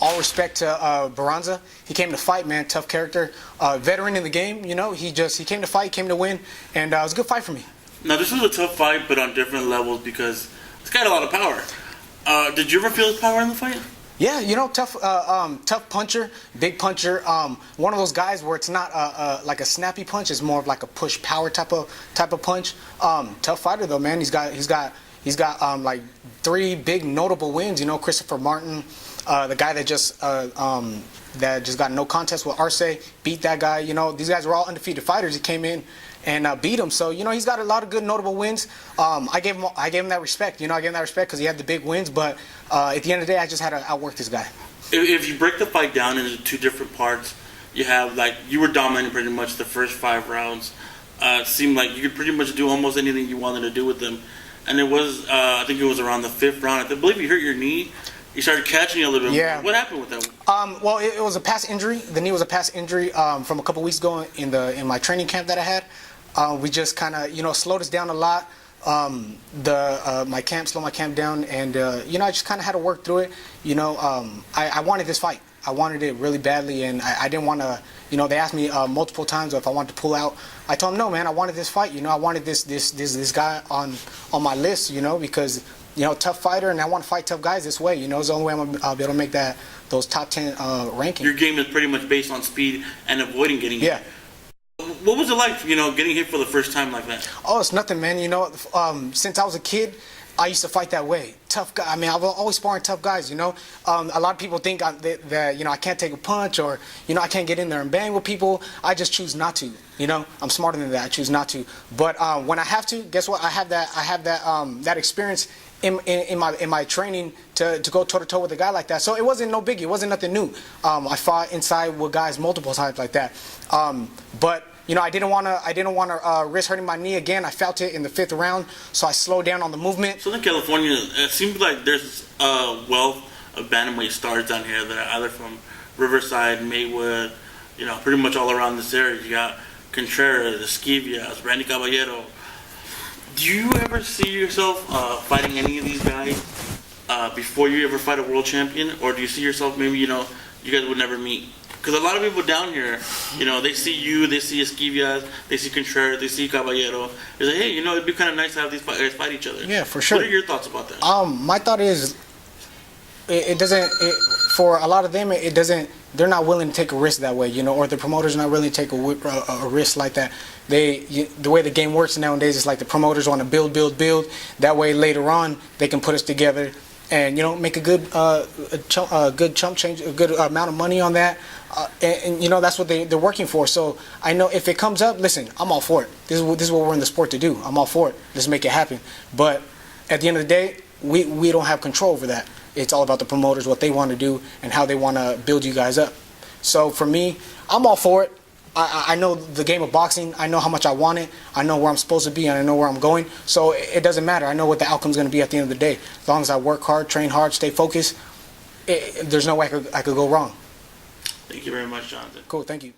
all respect to Baranza. He came to fight, man. Tough character, veteran in the game. You know, he came to fight, came to win, and it was a good fight for me. Now this was a tough fight, but on different levels because this guy had a lot of power. Did you ever feel his power in the fight? Yeah, you know, tough puncher, big puncher. One of those guys where it's not like a snappy punch; it's more of like a push power type of punch. Tough fighter though, man. He's got like 3 big notable wins. You know, Christopher Martin, the guy that just got no contest with Arce, beat that guy. You know, these guys were all undefeated fighters. He came in and beat him. So, you know, he's got a lot of good notable wins. I gave him that respect. You know, I gave him that respect because he had the big wins. But at the end of the day, I just had to outwork this guy. If you break the fight down into 2 different parts, you have, like, you were dominating pretty much the first 5 rounds. It seemed like you could pretty much do almost anything you wanted to do with them. And it was, I think it was around the 5th round. I believe you hurt your knee. You started catching you a little bit. Yeah. What happened with that? Well, it was a past injury. The knee was a past injury from a couple weeks ago in my training camp that I had. We just kind of, you know, slowed us down a lot. My camp slowed my camp down, and you know, I just kind of had to work through it. You know, I wanted this fight. I wanted it really badly, and I didn't want to. You know, they asked me multiple times if I wanted to pull out. I told them no, man. I wanted this fight. You know, I wanted this guy on my list. You know, because you know, tough fighter, and I want to fight tough guys this way. You know, it's the only way I'll be able to make those top 10 rankings. Your game is pretty much based on speed and avoiding getting hit. Yeah. What was it like, you know, getting hit for the first time like that? Oh, it's nothing, man. You know, since I was a kid, I used to fight that way. Tough guy. I mean, I was always sparring tough guys. You know, a lot of people think that you know I can't take a punch or you know I can't get in there and bang with people. I just choose not to. You know, I'm smarter than that. I choose not to. But when I have to, guess what? I have that experience in my training to go toe to toe with a guy like that. So it wasn't no biggie. It wasn't nothing new. I fought inside with guys multiple times like that. But you know, I didn't want to risk hurting my knee again. I felt it in the 5th round, so I slowed down on the movement. Southern California, it seems like there's a wealth of bantamweight stars down here that are either from Riverside, Maywood, you know, pretty much all around this area. You got Contreras, Esquivias, Randy Caballero. Do you ever see yourself fighting any of these guys before you ever fight a world champion, or do you see yourself maybe, you know, you guys would never meet? Because a lot of people down here, you know, they see you, they see Esquivias, they see Contreras, they see Caballero. They say, hey, you know, it'd be kind of nice to have these guys fight each other. Yeah, for sure. What are your thoughts about that? My thought is, it doesn't. For a lot of them, it doesn't. They're not willing to take a risk that way, you know, or the promoters are not willing to take a risk like that. The way the game works nowadays is like the promoters want to build. That way, later on, they can put us together and you know make a good chump change, a good amount of money on that. And you know that's what they're working for. So I know if it comes up, listen, I'm all for it. This is what we're in the sport to do. I'm all for it. Let's make it happen. But at the end of the day, we don't have control over that. It's all about the promoters, what they want to do, and how they want to build you guys up. So for me, I'm all for it. I know the game of boxing. I know how much I want it. I know where I'm supposed to be, and I know where I'm going. So it doesn't matter. I know what the outcome's going to be at the end of the day. As long as I work hard, train hard, stay focused, there's no way I could go wrong. Thank you very much, Jonathan. Cool, thank you.